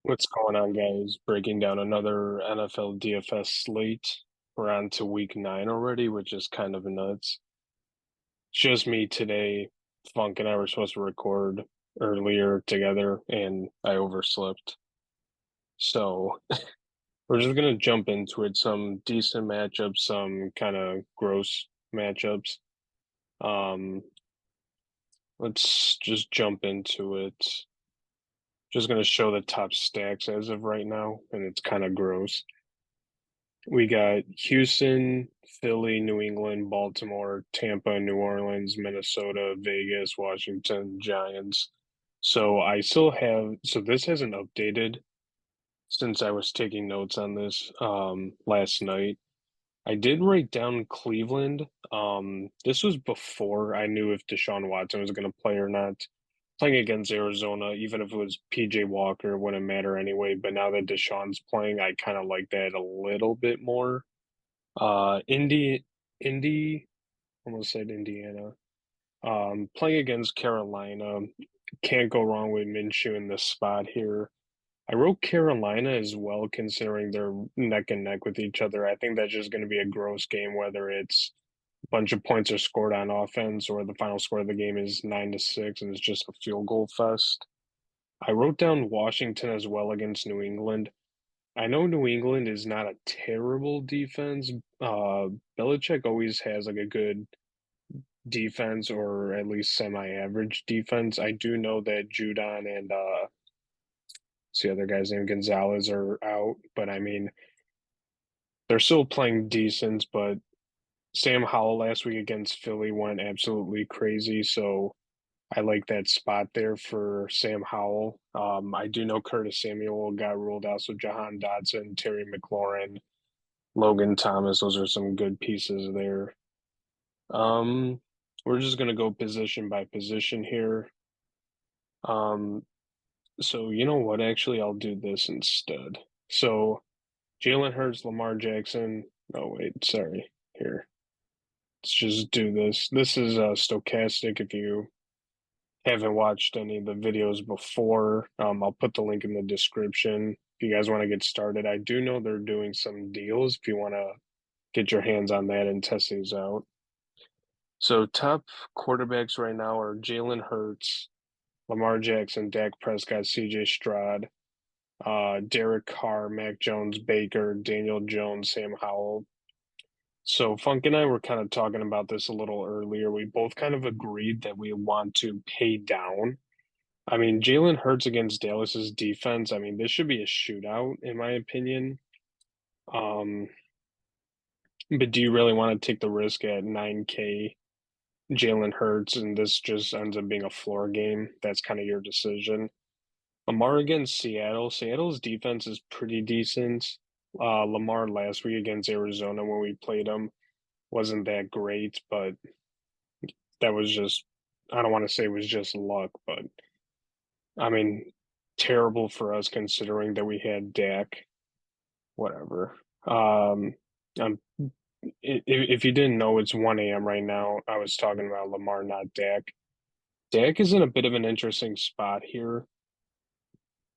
What's going on, guys? Breaking down another NFL DFS slate. We're on to week 9 already, which is kind of nuts. It's just me today. Funk and I were supposed to record earlier together, and I overslept. So we're just gonna jump into it. Some decent matchups, some kind of gross matchups. Um, let's just jump into it. Just gonna show the top stacks as of right now, and it's kind of gross. We got Houston, Philly, New England, Baltimore, Tampa, New Orleans, Minnesota, Vegas, Washington, Giants. So I still have, so this hasn't updated since I was taking notes on this last night. I did write down Cleveland. This was before I knew if Deshaun Watson was going to play or not. Playing against Arizona, even if it was PJ Walker, wouldn't matter anyway. But now that Deshaun's playing, I kind of like that a little bit more. Indy, almost said Indiana. Playing against Carolina, can't go wrong with Minshew in this spot here. I wrote Carolina as well, considering they're neck and neck with each other. I think that's just going to be a gross game, whether it's a bunch of points are scored on offense or the final score of the game is 9-6 and it's just a field goal fest. I wrote down Washington as well against New England. I know New England is not a terrible defense. Belichick always has like a good defense or at least semi-average defense. I do know that Judon and what's the other guy's name, Gonzalez are out, but I mean they're still playing decent. But Sam Howell last week against Philly went absolutely crazy, so I like that spot there for Sam Howell. I do know Curtis Samuel got ruled out, so Jahan Dotson, Terry McLaurin, Logan Thomas, those are some good pieces there. Um, we're just gonna go position by position here. Um, so you know what? Actually, I'll do this instead. So Jalen Hurts, Lamar Jackson. Oh wait, sorry. Here, let's just do this. This is stochastic. If you haven't watched any of the videos before, I'll put the link in the description. If you guys want to get started, I do know they're doing some deals if you want to get your hands on that and test these out. So top quarterbacks right now are Jalen Hurts, Lamar Jackson, Dak Prescott, CJ Stroud, Derek Carr, Mac Jones, Baker, Daniel Jones, Sam Howell. So Funk and I were kind of talking about this a little earlier. We both kind of agreed that we want to pay down. I mean, Jalen Hurts against Dallas's defense, I mean, this should be a shootout in my opinion. Um, but do you really want to take the risk at 9K Jalen Hurts and this just ends up being a floor game? That's kind of your decision. Lamar against Seattle. Seattle's defense is pretty decent. Lamar last week against Arizona when we played him wasn't that great, but that was just, I don't want to say it was just luck, but I mean, terrible for us considering that we had Dak, whatever. I'm, if you didn't know, it's 1 a.m. right now. I was talking about Lamar, not Dak. Dak is in a bit of an interesting spot here.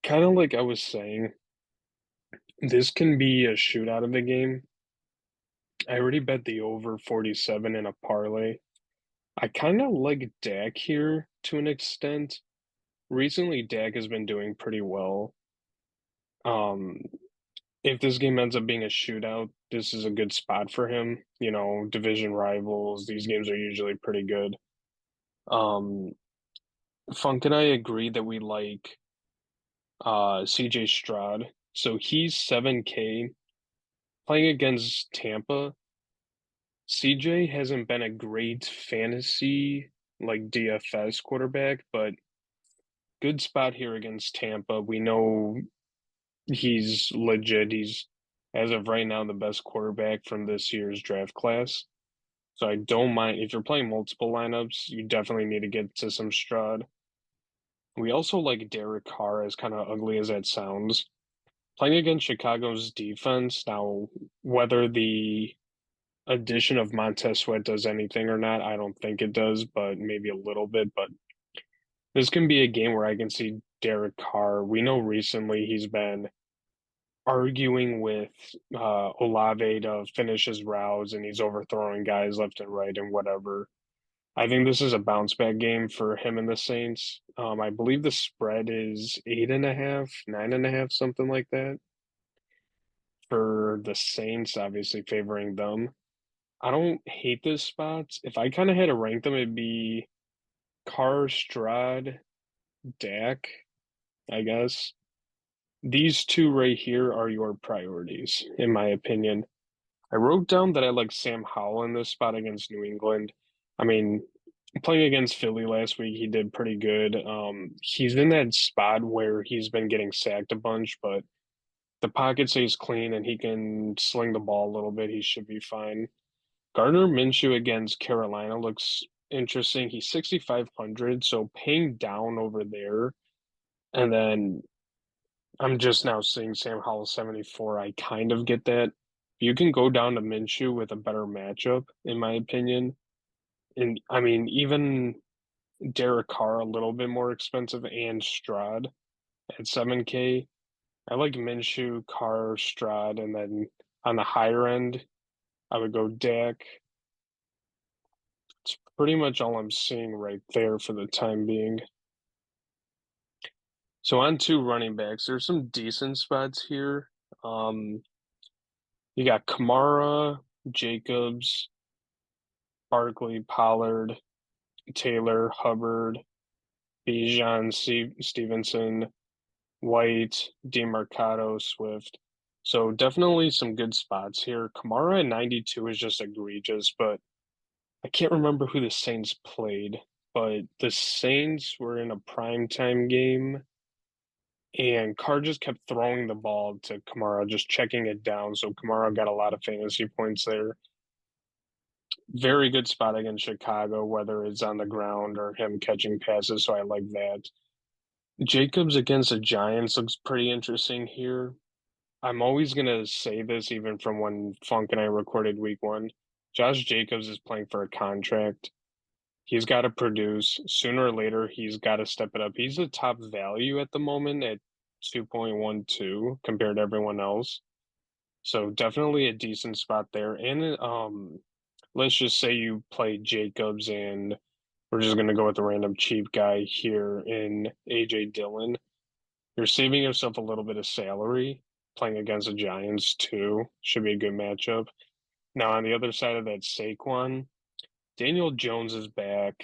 Kind of like I was saying, this can be a shootout of the game. I already bet the over 47 in a parlay. I kind of like Dak here to an extent. Recently, Dak has been doing pretty well. Um, if this game ends up being a shootout, this is a good spot for him. You know, division rivals, these games are usually pretty good. Um, Funk and I agree that we like CJ Stroud. So he's 7K playing against Tampa. CJ hasn't been a great fantasy like DFS quarterback, but good spot here against Tampa. We know he's legit. He's, as of right now, the best quarterback from this year's draft class. So I don't mind if you're playing multiple lineups, you definitely need to get to some Stroud. We also like Derek Carr, as kind of ugly as that sounds. Playing against Chicago's defense, now whether the addition of Montez Sweat does anything or not, I don't think it does, but maybe a little bit. But This can be a game where I can see Derek Carr. We know recently he's been arguing with Olave to finish his routes, and he's overthrowing guys left and right and whatever. I think this is a bounce back game for him and the Saints. I believe the spread is 8.5, 9.5, something like that for the Saints, obviously favoring them. I don't hate this spot. If I kind of had to rank them, it'd be Carr, Stroud, Dak, I guess. These two right here are your priorities, in my opinion. I wrote down that I like Sam Howell in this spot against New England. I mean, playing against Philly last week, he did pretty good. He's in that spot where he's been getting sacked a bunch, but the pocket stays clean and he can sling the ball a little bit. He should be fine. Gardner Minshew against Carolina looks interesting. He's 6,500, so paying down over there. And then I'm just now seeing Sam Howell 74. I kind of get that. You can go down to Minshew with a better matchup, in my opinion. And I mean, even Derek Carr a little bit more expensive and Stroud at 7K. I like Minshew, Carr, Stroud, and then on the higher end, I would go Dak. It's pretty much all I'm seeing right there for the time being. So on to running backs, there's some decent spots here. Um, you got Kamara, Jacobs, Barkley, Pollard, Taylor, Hubbard, Bijan, Stevenson, White, DeMarcado, Swift. So definitely some good spots here. Kamara at 92 is just egregious, but I can't remember who the Saints played. But the Saints were in a primetime game, and Carr just kept throwing the ball to Kamara, just checking it down. So Kamara got a lot of fantasy points there. Very good spot against Chicago, whether it's on the ground or him catching passes. So I like that. Jacobs against the Giants looks pretty interesting here. I'm always gonna say this even from when Funk and I recorded week one. Josh Jacobs is playing for a contract. He's got to produce. Sooner or later, he's got to step it up. He's the top value at the moment at 2.12 compared to everyone else. So definitely a decent spot there. And let's just say you play Jacobs and we're just gonna go with the random cheap guy here in AJ Dillon. You're saving yourself a little bit of salary playing against the Giants too. Should be a good matchup. Now on the other side of that, Saquon, Daniel Jones is back.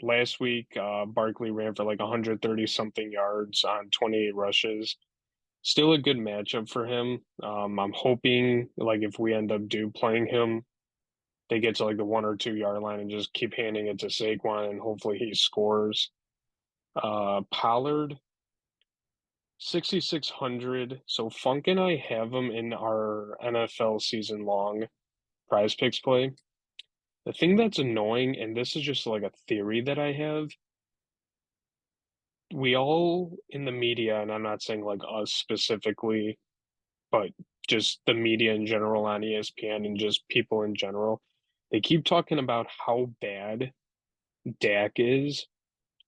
Last week, Barkley ran for like 130 something yards on 28 rushes. Still a good matchup for him. I'm hoping like if we end up playing him, they get to like the 1 or 2 yard line and just keep handing it to Saquon and hopefully he scores. Pollard, 6,600. So Funk and I have him in our NFL season long prize picks play. The thing that's annoying, and this is just like a theory that I have, we all in the media, and I'm not saying like us specifically, but just the media in general on ESPN and just people in general, they keep talking about how bad Dak is.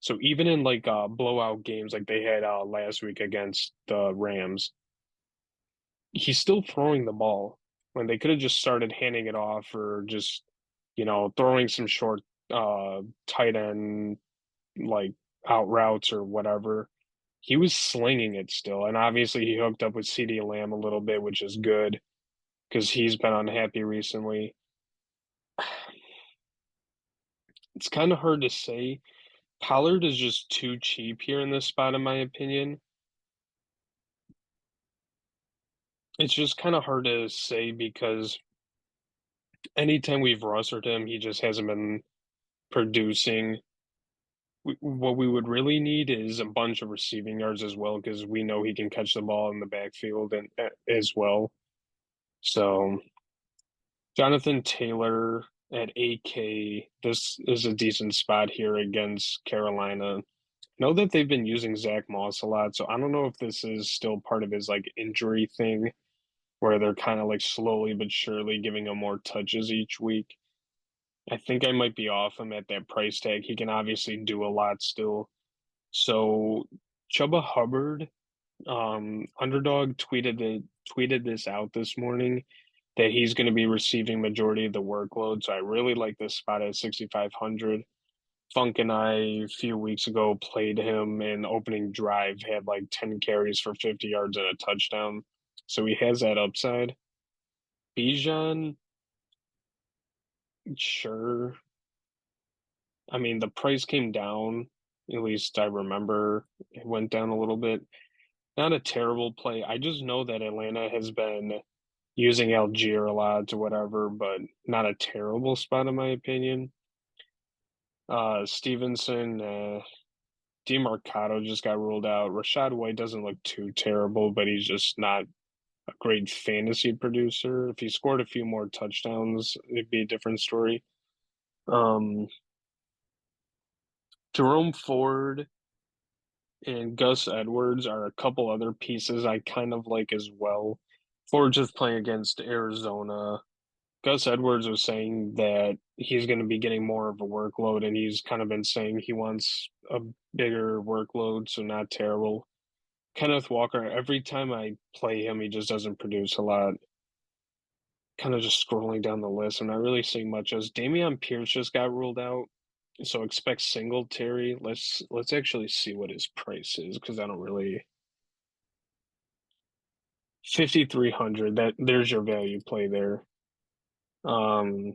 So even in like blowout games like they had last week against the Rams, he's still throwing the ball when they could have just started handing it off or just, throwing some short tight end like out routes or whatever. He was slinging it still. And obviously he hooked up with CeeDee Lamb a little bit, which is good because he's been unhappy recently. It's kind of hard to say. Pollard is just too cheap here in this spot, in my opinion. It's just kind of hard to say because anytime we've rostered him, he just hasn't been producing. What we would really need is a bunch of receiving yards as well, because we know he can catch the ball in the backfield and as well. So Jonathan Taylor at 8K, this is a decent spot here against Carolina. Know that they've been using Zach Moss a lot, so I don't know if this is still part of his like injury thing where they're kind of like slowly but surely giving him more touches each week. I think I might be off him at that price tag. He can obviously do a lot still. So Chuba Hubbard, Underdog tweeted this out this morning that he's going to be receiving majority of the workload. So I really like this spot at 6,500. Funk and I a few weeks ago played him in opening drive, had like 10 carries for 50 yards and a touchdown. So he has that upside. Bijan, sure. I mean, the price came down, at least I remember it went down a little bit. Not a terrible play. I just know that Atlanta has been using Algier a lot or whatever, but not a terrible spot in my opinion. Stevenson, DeMarcado just got ruled out. Rashad White doesn't look too terrible, but he's just not a great fantasy producer. If he scored a few more touchdowns, it'd be a different story. Um, Jerome Ford and Gus Edwards are a couple other pieces I kind of like as well. Ford just playing against Arizona. Gus Edwards was saying that he's going to be getting more of a workload, and he's kind of been saying he wants a bigger workload, so not terrible. Kenneth Walker, every time I play him, he just doesn't produce a lot. Kind of just scrolling down the list, I'm not really seeing much as Dameon Pierce just got ruled out. So expect Singletary. Let's actually see what his price is because I don't really 5,300. That there's your value play there. Um,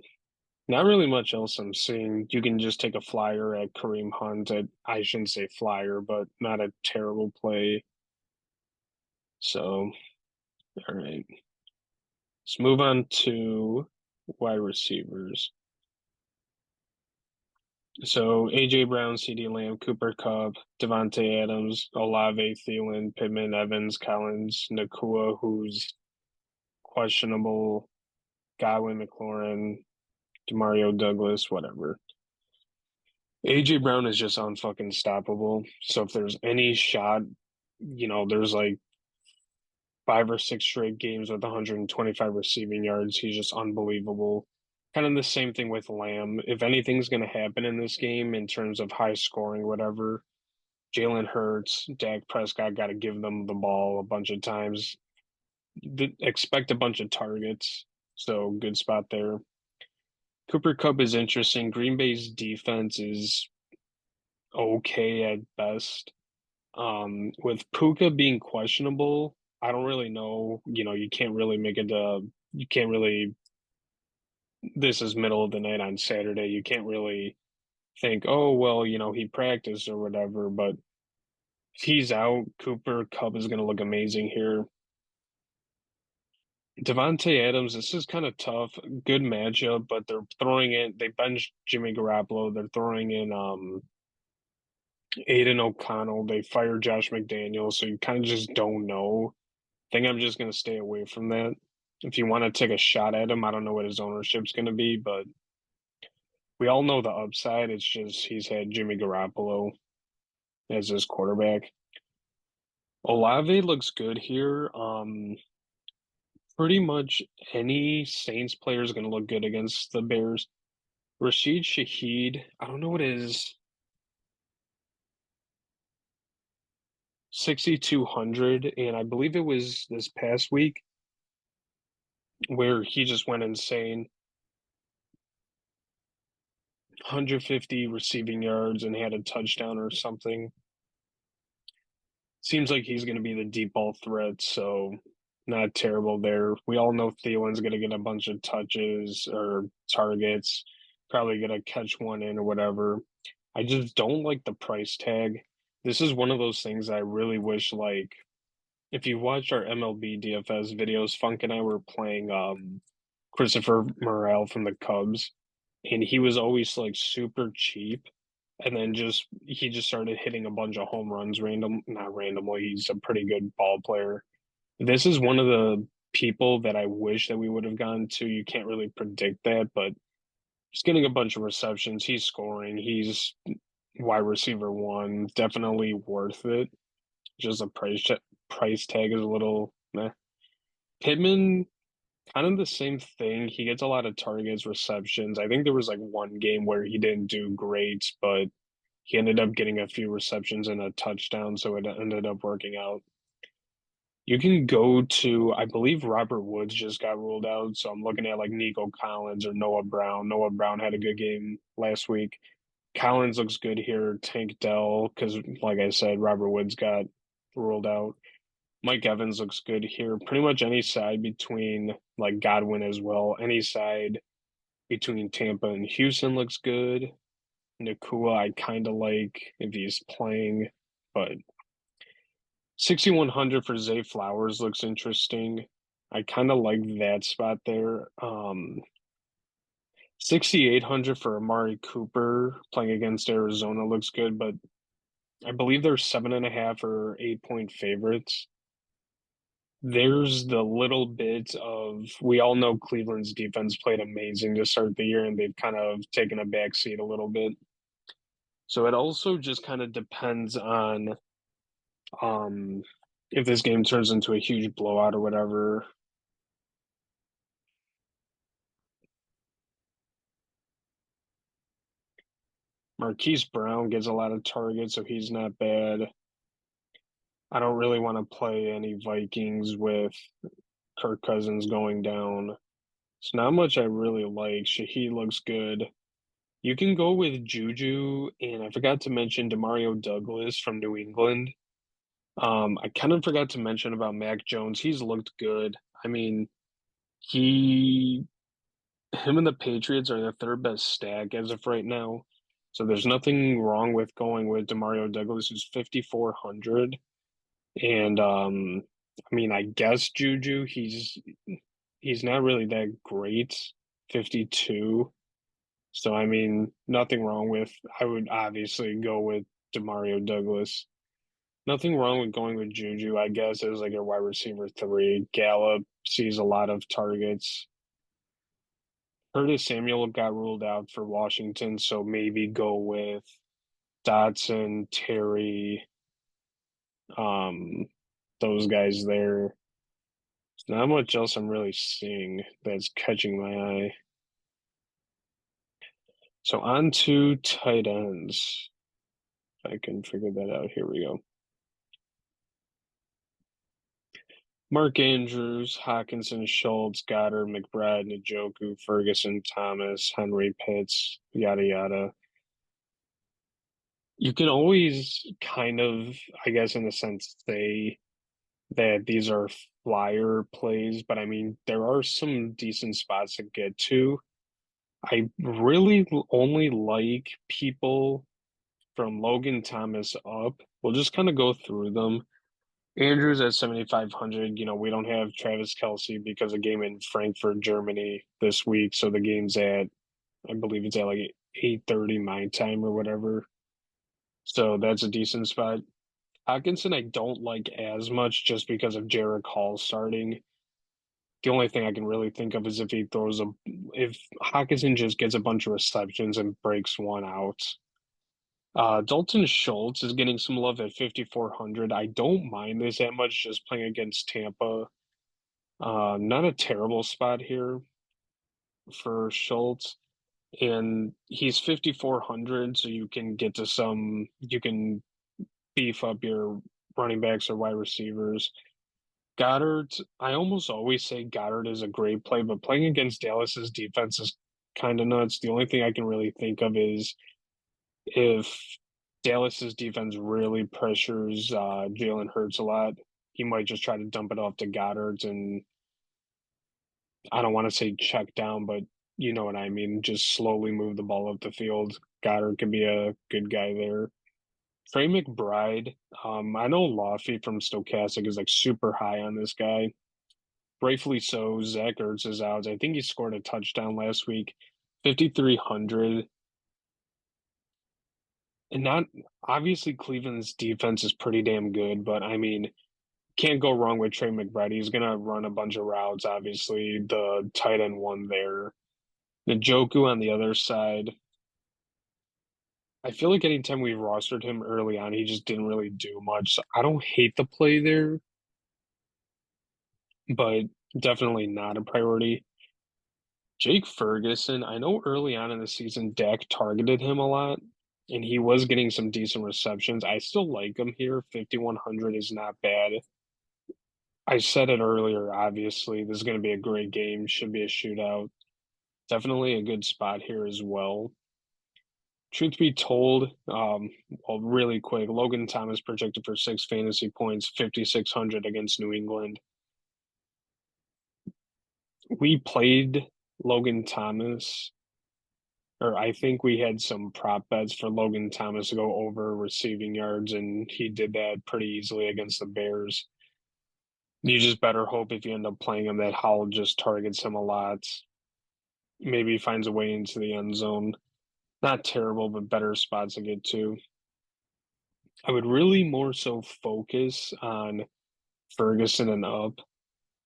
Not really much else I'm seeing. You can just take a flyer at Kareem Hunt. I shouldn't say flyer, but not a terrible play. So, all right. Let's move on to wide receivers. So AJ Brown, CD Lamb, Cooper Kupp, Devontae Adams, Olave, Thielen, Pittman, Evans, Collins, Nakua, who's questionable, Godwin, McLaurin, Demario Douglas, whatever. AJ Brown is just unfucking stoppable. So if there's any shot, there's like 5 or 6 straight games with 125 receiving yards. He's just unbelievable. Kind of the same thing with Lamb. If anything's going to happen in this game in terms of high scoring, whatever, Jalen Hurts, Dak Prescott got to give them the ball a bunch of times. Expect a bunch of targets. So good spot there. Cooper Kupp is interesting. Green Bay's defense is okay at best. With Puka being questionable, I don't really know. You can't really make it you can't really, this is middle of the night on Saturday. You can't really think, oh, well, he practiced or whatever, but if he's out, Cooper Kupp is going to look amazing here. Devontae Adams, this is kind of tough. Good matchup, but they benched Jimmy Garoppolo. They're throwing in Aiden O'Connell. They fired Josh McDaniels, so you kind of just don't know. I think I'm just going to stay away from that. If you want to take a shot at him, I don't know what his ownership's going to be, but we all know the upside. It's just he's had Jimmy Garoppolo as his quarterback. Olave looks good here. Pretty much any Saints player is going to look good against the Bears. Rashid Shaheed, I don't know what his 6,200, and I believe it was this past week where he just went insane. 150 receiving yards and had a touchdown or something. Seems like he's going to be the deep ball threat, so not terrible there. We all know Thielen's going to get a bunch of touches or targets, probably going to catch one in or whatever. I just don't like the price tag. This is one of those things I really wish, like, if you watch our MLB DFS videos, Funk and I were playing Christopher Morel from the Cubs, and he was always like super cheap. And then he just started hitting a bunch of home runs not randomly. He's a pretty good ball player. This is one of the people that I wish that we would have gone to. You can't really predict that, but he's getting a bunch of receptions. He's scoring. He's wide receiver one. Definitely worth it. Just the price tag is a little meh. Pittman, kind of the same thing. He gets a lot of targets, receptions. I think there was like one game where he didn't do great, but He ended up getting a few receptions and a touchdown, so it ended up working out. You can go to, I believe Robert Woods just got ruled out, so I'm looking at like Nico Collins or Noah Brown. Noah Brown had a good game last week. Collins looks good here. Tank Dell, because like I said, Robert Woods got ruled out. Mike Evans looks good here. Pretty much any side between like Godwin as well. Any side between Tampa and Houston looks good. Nakua, I kind of like if he's playing, but 6,100 for Zay Flowers looks interesting. I kind of like that spot there. 6,800 for Amari Cooper playing against Arizona looks good, but I believe they're 7.5 or 8 point favorites. There's the little bit of we all know Cleveland's defense played amazing to start the year, and they've kind of taken a back seat a little bit. So it also just kind of depends on um if this game turns into a huge blowout or whatever. Marquise Brown gets a lot of targets, so he's not bad. I don't really want to play any Vikings with Kirk Cousins going down. It's not much I really like. Shaheed looks good. You can go with Juju, and I forgot to mention Demario Douglas from New England. I kind of forgot to mention about Mac Jones. He's looked good. I mean, he, him and the Patriots are the third best stack as of right now. So there's nothing wrong with going with Demario Douglas, who's 5,400. And I mean, I guess Juju, he's not really that great, 52. So I mean, nothing wrong with I would obviously go with Demario Douglas. Nothing wrong with going with Juju, I guess, as like a wide receiver three. Gallup sees a lot of targets. Curtis Samuel got ruled out for Washington, so maybe go with Dotson, Terry, um, those guys there. There's not much else I'm really seeing that's catching my eye. So on to tight ends. If I can figure that out. Here we go. Mark Andrews, Hawkinson, Schultz, Goddard, McBride, Njoku, Ferguson, Thomas, Henry, Pitts, yada yada. You can always kind of, I guess, in a sense, say that these are flyer plays, but I mean, there are some decent spots to get to. I really only like people from Logan Thomas up. We'll just kind of go through them. Andrews at 7,500. We don't have Travis Kelce because of game in Frankfurt, Germany this week. So the game's at, I believe it's at like 8:30 my time or whatever. So that's a decent spot. Hawkinson, I don't like as much just because of Jared Hall starting. The only thing I can really think of is if Hawkinson just gets a bunch of receptions and breaks one out. Dalton Schultz is getting some love at 5,400. I don't mind this that much just playing against Tampa. Not a terrible spot here for Schultz. And he's 5,400, so you can beef up your running backs or wide receivers. Goddard, I almost always say Goddard is a great play, but playing against Dallas's defense is kind of nuts. The only thing I can really think of is if Dallas's defense really pressures Jalen Hurts a lot, he might just try to dump it off to Goddard, and I don't want to say check down, but you know what I mean. Just slowly move the ball up the field. Goddard can be a good guy there. Trey McBride, I know Laffy from Stochastic is like super high on this guy. Rightfully so. Zach Ertz is out. I think he scored a touchdown last week. 5,300. And not obviously Cleveland's defense is pretty damn good, but I mean, can't go wrong with Trey McBride. He's gonna run a bunch of routes, obviously. The tight end one there. Njoku on the other side. I feel like anytime we rostered him early on, he just didn't really do much. So I don't hate the play there, but definitely not a priority. Jake Ferguson, I know early on in the season, Dak targeted him a lot. and he was getting some decent receptions. I still like him here. 5,100 is not bad. I said it earlier, obviously, this is going to be a great game, should be a shootout. Definitely a good spot here as well. Truth be told, well, really quick, Logan Thomas projected for 6 fantasy points, 5,600 against New England. We played Logan Thomas, or I think we had some prop bets for Logan Thomas to go over receiving yards, and he did that pretty easily against the Bears. You just better hope if you end up playing him that Howell just targets him a lot. Maybe finds a way into the end zone. Not terrible, but better spots to get to. I would really more so focus on Ferguson and up.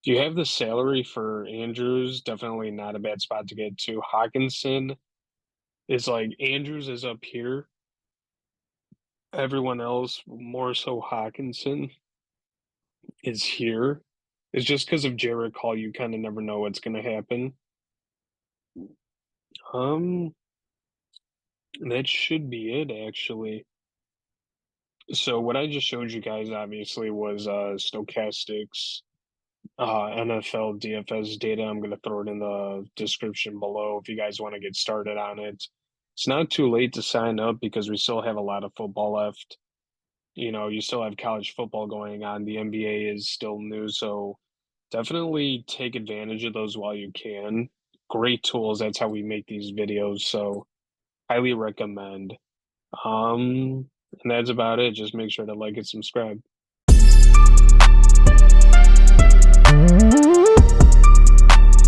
Do you have the salary for Andrews? Definitely not a bad spot to get to. Hawkinson is like Andrews is up here. Everyone else, more so Hawkinson, is here. It's just because of Jared Call, you kind of never know what's going to happen. Um, that should be it actually. So what I just showed you guys obviously was stochastics, NFL DFS data. I'm going to throw it in the description below if you guys want to get started on it. It's not too late to sign up because we still have a lot of football left. You know, you still have college football going on. The NBA is still new, so definitely take advantage of those while you can. Great tools. That's how we make these videos. So highly recommend. And that's about it. Just make sure to like and subscribe.